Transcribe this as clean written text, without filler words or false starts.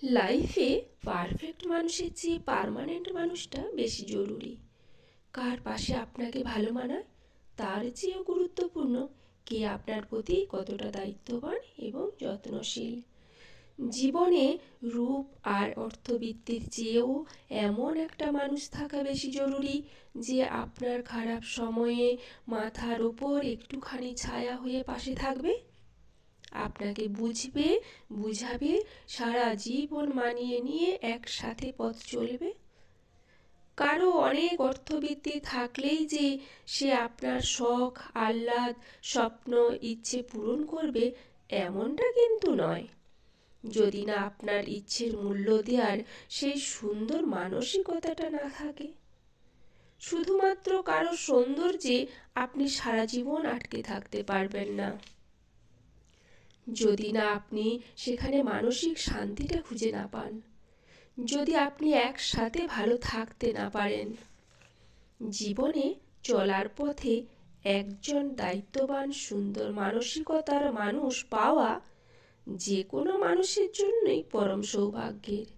লাইফে পারফেক্ট মানুষের চেয়ে পার্মানেন্ট মানুষটা বেশি জরুরি। কার পাশে আপনাকে ভালো মানায় তার চেয়েও গুরুত্বপূর্ণ কে আপনার প্রতি কতটা দায়িত্ববান এবং যত্নশীল। জীবনে রূপ আর অর্থবিত্তির চেয়েও এমন একটা মানুষ থাকা বেশি জরুরি যে আপনার খারাপ সময়ে মাথার ওপর একটুখানি ছায়া হয়ে পাশে থাকবে, আপনাকে বুঝবে, বুঝাবে, সারা জীবন মানিয়ে নিয়ে একসাথে পথ চলবে। কারো অনেক অর্থবৃত্তি থাকলেই যে সে আপনার শখ, আহ্লাদ, স্বপ্ন, ইচ্ছে পূরণ করবে এমনটা কিন্তু নয়, যদি না আপনার ইচ্ছের মূল্য দেওয়ার সেই সুন্দর মানসিকতাটা না থাকে। শুধুমাত্র কারো সৌন্দর্যে আপনি সারা জীবন আটকে থাকতে পারবেন না, যদি না আপনি সেখানে মানসিক শান্তিটা খুঁজে না পান, যদি আপনি একসাথে ভালো থাকতে না পারেন। জীবনে চলার পথে একজন দায়িত্ববান সুন্দর মানসিকতার মানুষ পাওয়া যে কোনো মানুষের জন্যই পরম সৌভাগ্যের।